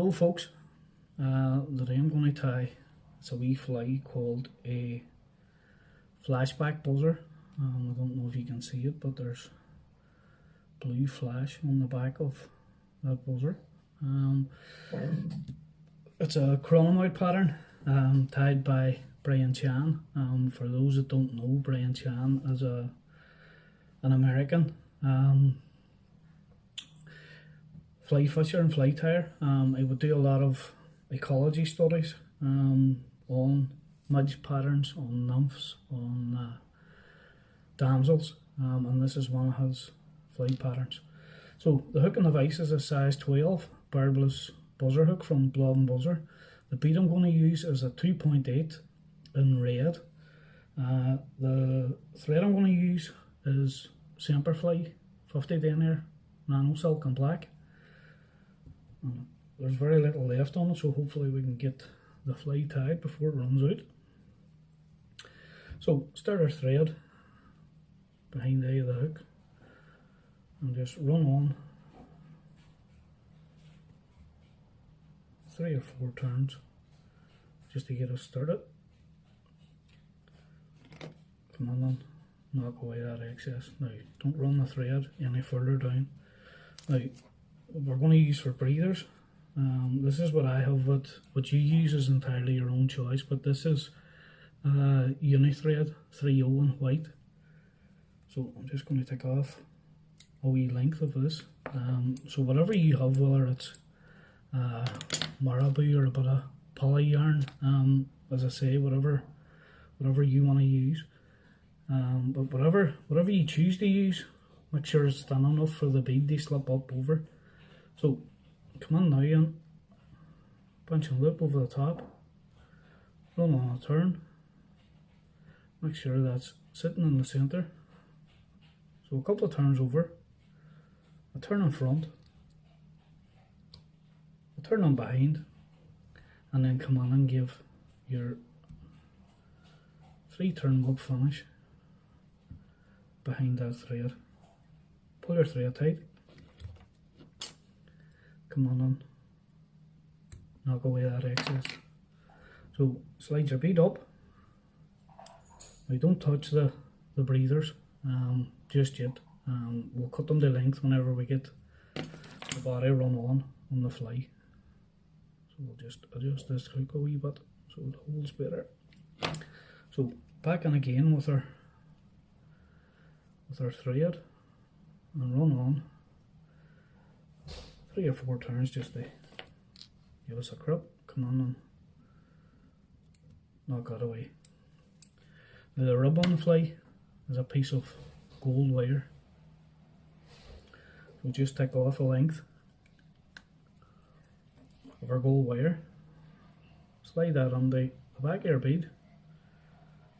Hello folks, today I'm going to tie, it's a wee fly called a Flashback buzzer. I don't know if you can see it, but there's blue flash on the back of that buzzer. It's a chronomite pattern tied by Brian Chan. For those that don't know, Brian Chan is an American fly fisher and fly tyer. I would do a lot of ecology studies on midge patterns, on nymphs, on damsels, and this is one of his fly patterns. So the hook and the vise is a size 12 barbless buzzer hook from Blob and Buzzer. The bead I'm going to use is a 2.8 in red. The thread I'm going to use is Semperfly 50 denier nano silk and black. There's very little left on it, so hopefully we can get the fly tied before it runs out. So start our thread behind the eye of the hook and just run on 3 or 4 turns just to get us started. Come on then, knock away that excess. Now don't run the thread any further down. Now we're going to use for breathers. This is what I have. What you use is entirely your own choice, but this is uni thread 3/0 in white. So I'm just going to take off a wee length of this. So whatever you have, whether it's marabou or a bit of poly yarn, as I say, whatever you want to use. But whatever you choose to use, make sure it's thin enough for the bead to slip up over. So come on now and punch a loop over the top, run on a turn, make sure that's sitting in the centre. So a couple of turns over, a turn in front, a turn on behind, and then come on and give your 3 turn loop finish behind that thread. Pull your thread tight. Come on and knock away that excess. So slide your bead up. Now don't touch the breathers just yet. We'll cut them to length whenever we get the body run on the fly. So we'll just adjust this hook a wee bit so it holds better. So back in again with our thread and run on 3 or 4 turns just to give us a grip. Come on and knock that away. Now the rub on the fly is a piece of gold wire. So just take off a length of our gold wire, slide that on the back of your bead,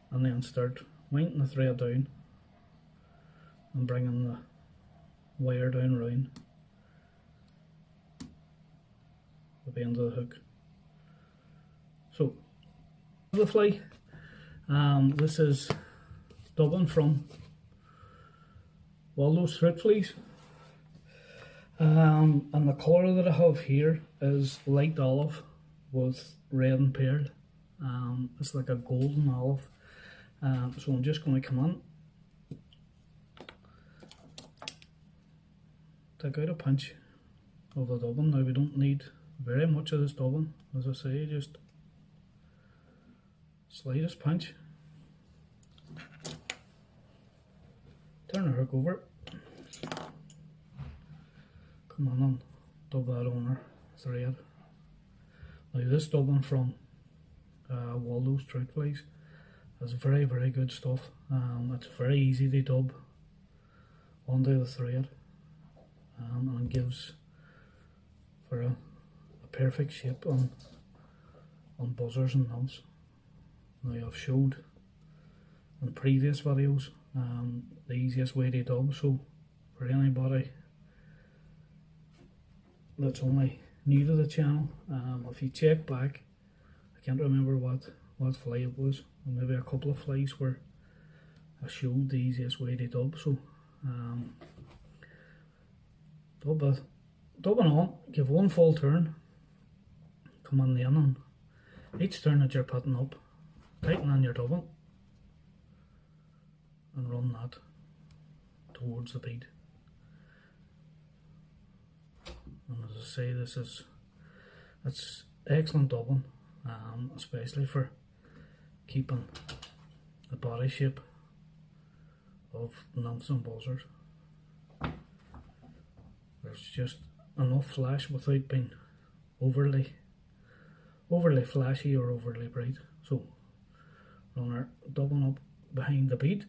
and then start winding the thread down and bringing the wire down round the end of the hook. So the fly, this is dubbing from Waldos fruit flies, and the colour that I have here is light olive with red and pearl. It's like a golden olive. So I'm just going to come on, take out a pinch of the dubbing. Now we don't need very much of this dubbing, as I say, just slightest pinch, turn the hook over, come on and dub that on our thread. Now this dubbing from Waldos Troot flies is very good stuff. It's very easy to dub onto the thread, and it gives for a perfect shape on buzzers and nymphs. Now I've showed in previous videos the easiest way to dub, so for anybody that's only new to the channel, if you check back, I can't remember what fly it was, maybe a couple of flies where I showed the easiest way to dub. So dubbing on, give one full turn, come on then and each turn that you're putting up, tighten on your dubbing and run that towards the bead. And as I say, it's excellent dubbing, especially for keeping the body shape of nymphs and buzzers. There's just enough flash without being overly flashy or overly bright. So run our dubbing up behind the bead.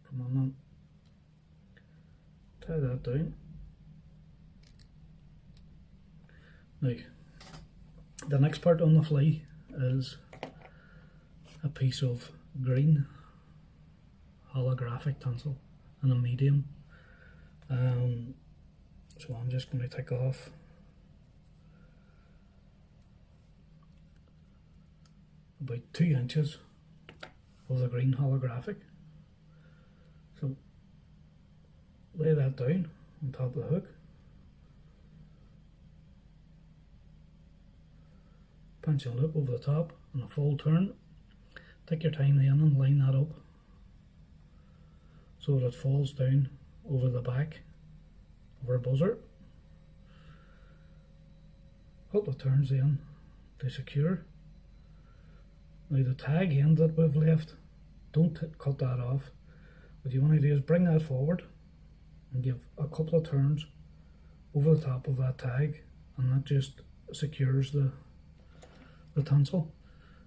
Come on then. Tie that down. Now, the next part on the fly is a piece of green holographic tinsel in a medium. So I'm just going to take off about 2 inches of the green holographic. So lay that down on top of the hook, punch a loop over the top and a full turn. Take your time then and line that up so that it falls down over the back of our buzzer. Couple of turns then to secure. Now the tag end that we've left, don't cut that off. What you want to do is bring that forward and give a couple of turns over the top of that tag, and that just secures the tinsel.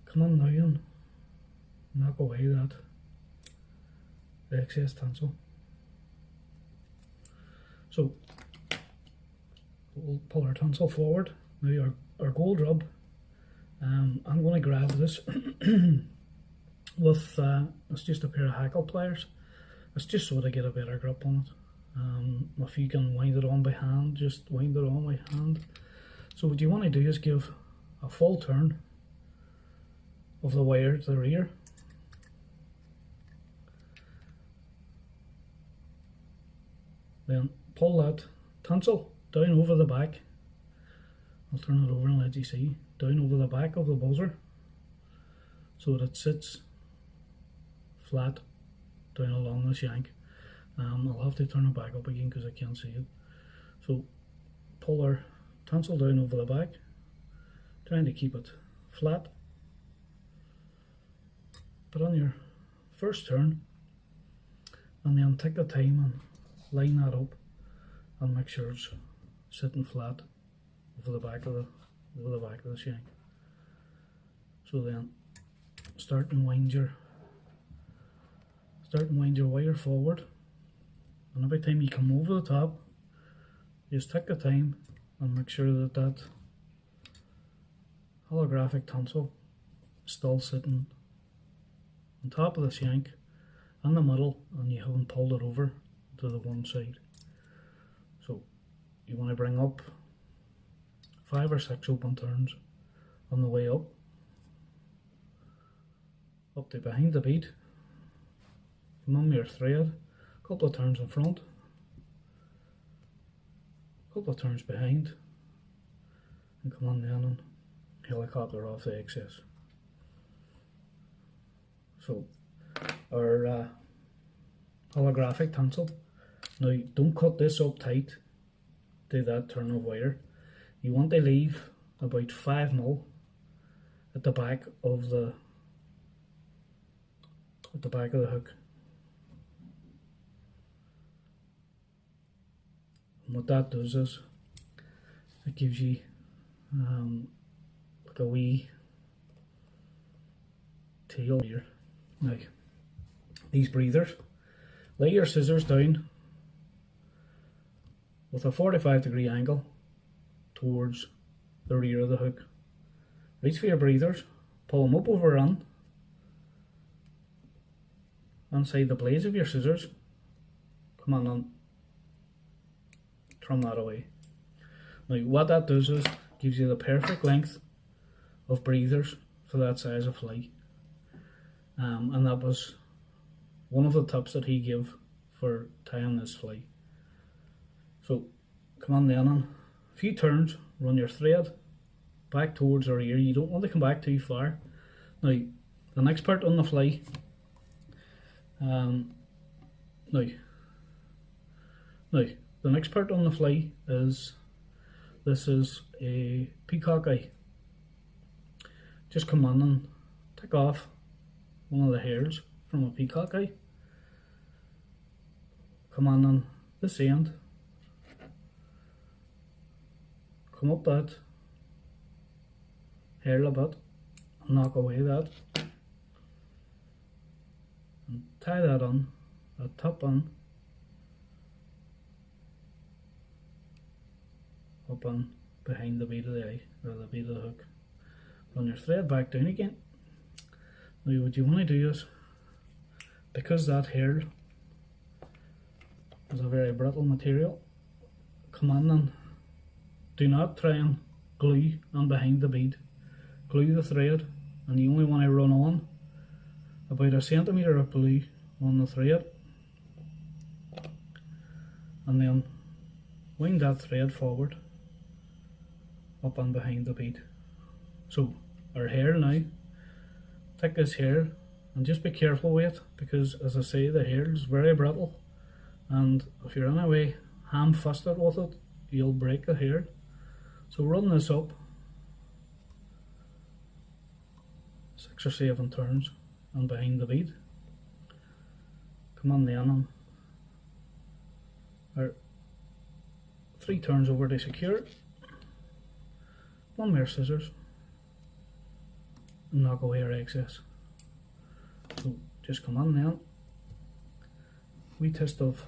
Come on now and knock away that excess tinsel. So we'll pull our tinsel forward. Now our gold rub, I'm going to grab this with it's just a pair of hackle pliers. It's just so to get a better grip on it. If you can wind it on by hand, just wind it on by hand. So what you want to do is give a full turn of the wire to the rear. Then pull that tinsel down over the back. I'll turn it over and let you see. Down over the back of the buzzer so that it sits flat down along the shank. I'll have to turn it back up again because I can't see it. So pull our tinsel down over the back, trying to keep it flat. But on your first turn, and then take the time and line that up and make sure it's sitting flat over the back of the shank. So then start and wind your wire forward, and every time you come over the top, just take the time and make sure that that holographic tinsel is still sitting on top of the shank in the middle, and you haven't pulled it over to the one side. So you want to bring up 5 or 6 open turns on the way up to behind the bead. Come on your thread, a couple of turns in front, a couple of turns behind, and come on then and helicopter off the excess. So our holographic tinsel. Now don't cut this up tight to that turn of wire. You want to leave about 5mm at the back of the hook. And what that does is it gives you like a wee tail here. Now these breathers, lay your scissors down with a 45-degree angle towards the rear of the hook. Reach for your breathers, pull them up over on inside the blades of your scissors. Come on and trim that away. Now what that does is gives you the perfect length of breathers for that size of fly. And that was one of the tips that he gave for tying this fly. So come on then and few turns, run your thread back towards our ear. You don't want to come back too far. Now, the next part on the fly, the next part on the fly is, this is a peacock eye. Just come on and take off one of the hairs from a peacock eye. Come on this end, come up that hair a bit, and knock away that, and tie that on, that top on, up on behind the bead of the eye, or the bead of the hook. Run your thread back down again. Now what you want to do is, because that hair is a very brittle material, come on and do not try and glue on behind the bead. Glue the thread, and you only want to run on about a centimetre of glue on the thread, and then wind that thread forward up and behind the bead. So our hair now, take this hair and just be careful with it, because as I say, the hair is very brittle, and if you're in a way ham-fisted with it, you'll break the hair. So run this up 6 or 7 turns and behind the bead. Come on then, or 3 turns over to secure it. 1 more scissors and knock away our excess. So just come on then, wee twist of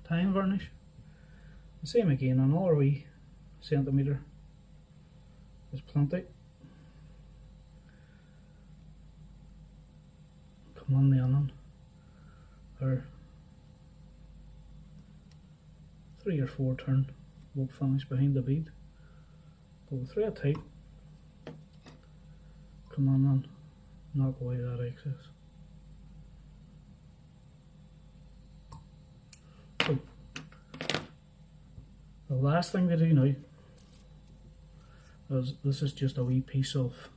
tying varnish, the same again, another wee centimetre is plenty. Come on then on our 3 or 4 turn work finish behind the bead. Go thread tight. Come on and knock away that excess. So the last thing to do now is, this is just a wee piece of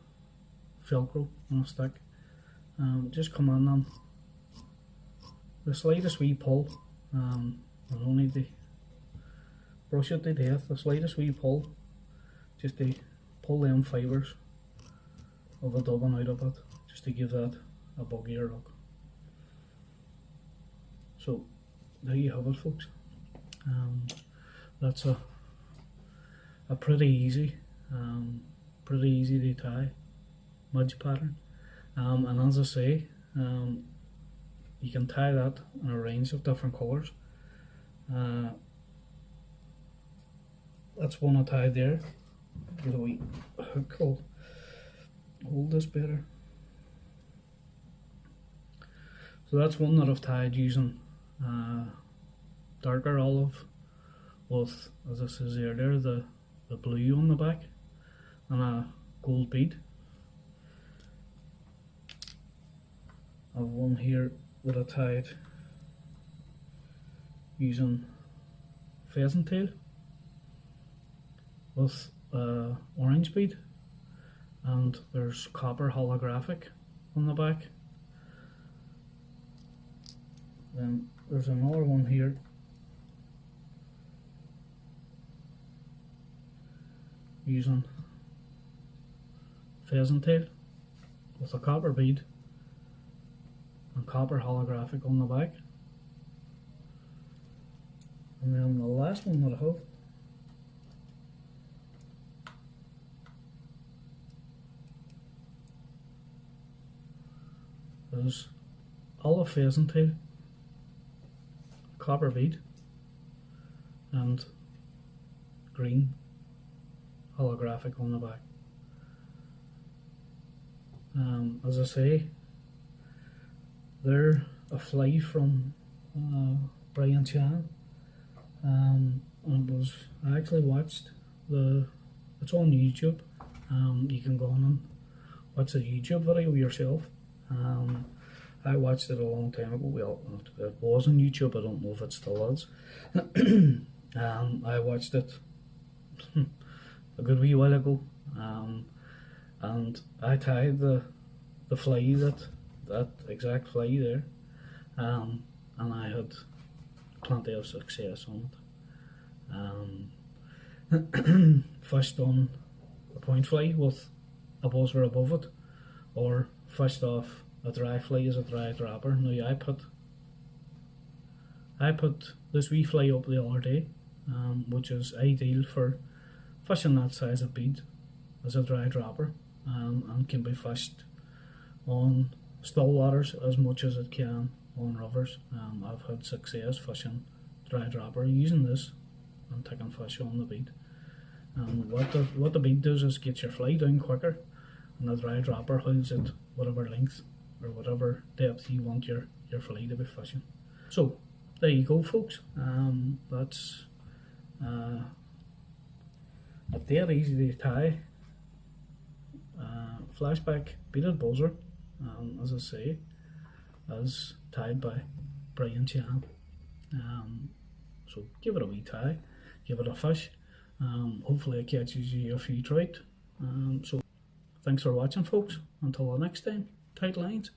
Velcro on a stick. Just come on and the slightest wee pull, and no need to brush it to death, the slightest wee pull, just to pull them fibres of the dubbing out of it, just to give that a buggier look. So there you have it, folks. That's a pretty easy to tie midge pattern, and as I say, you can tie that in a range of different colours. That's one I tied there with a wee hook. I'll hold this better. So that's one that I've tied using darker olive with, as I says earlier, the blue on the back and a gold bead. I have one here that I tied using pheasant tail with orange bead, and there's copper holographic on the back. Then there's another one here using pheasant tail with a copper bead and copper holographic on the back. And then the last one that I have is olive pheasant tail, copper bead and green holographic on the back. As I say, they're a fly from Brian Chan, and I actually watched it's on YouTube. You can go on and watch a YouTube video yourself. I watched it a long time ago. Well, it was on YouTube, I don't know if it still is. I watched it a good wee while ago, and I tied the fly, that exact fly there, and I had plenty of success on it. Fished on a point fly with a buzzer above it, or fished off a dry fly as a dry dropper. Now I put this wee fly up the other day, which is ideal for fishing that size of bead as a dry dropper, and can be fished on still waters as much as it can on rivers. I've had success fishing dry dropper using this and taking fish on the bead. What the bead does is get your fly down quicker, and the dry dropper holds it whatever length or whatever depth you want your fly to be fishing. So there you go, folks. That's a dead easy to tie flashback beaded buzzer, as I say, as tied by Brian Chan. So give it a wee tie, give it a fish. Hopefully it catches you a few trout. So thanks for watching, folks. Until the next time, tight lines.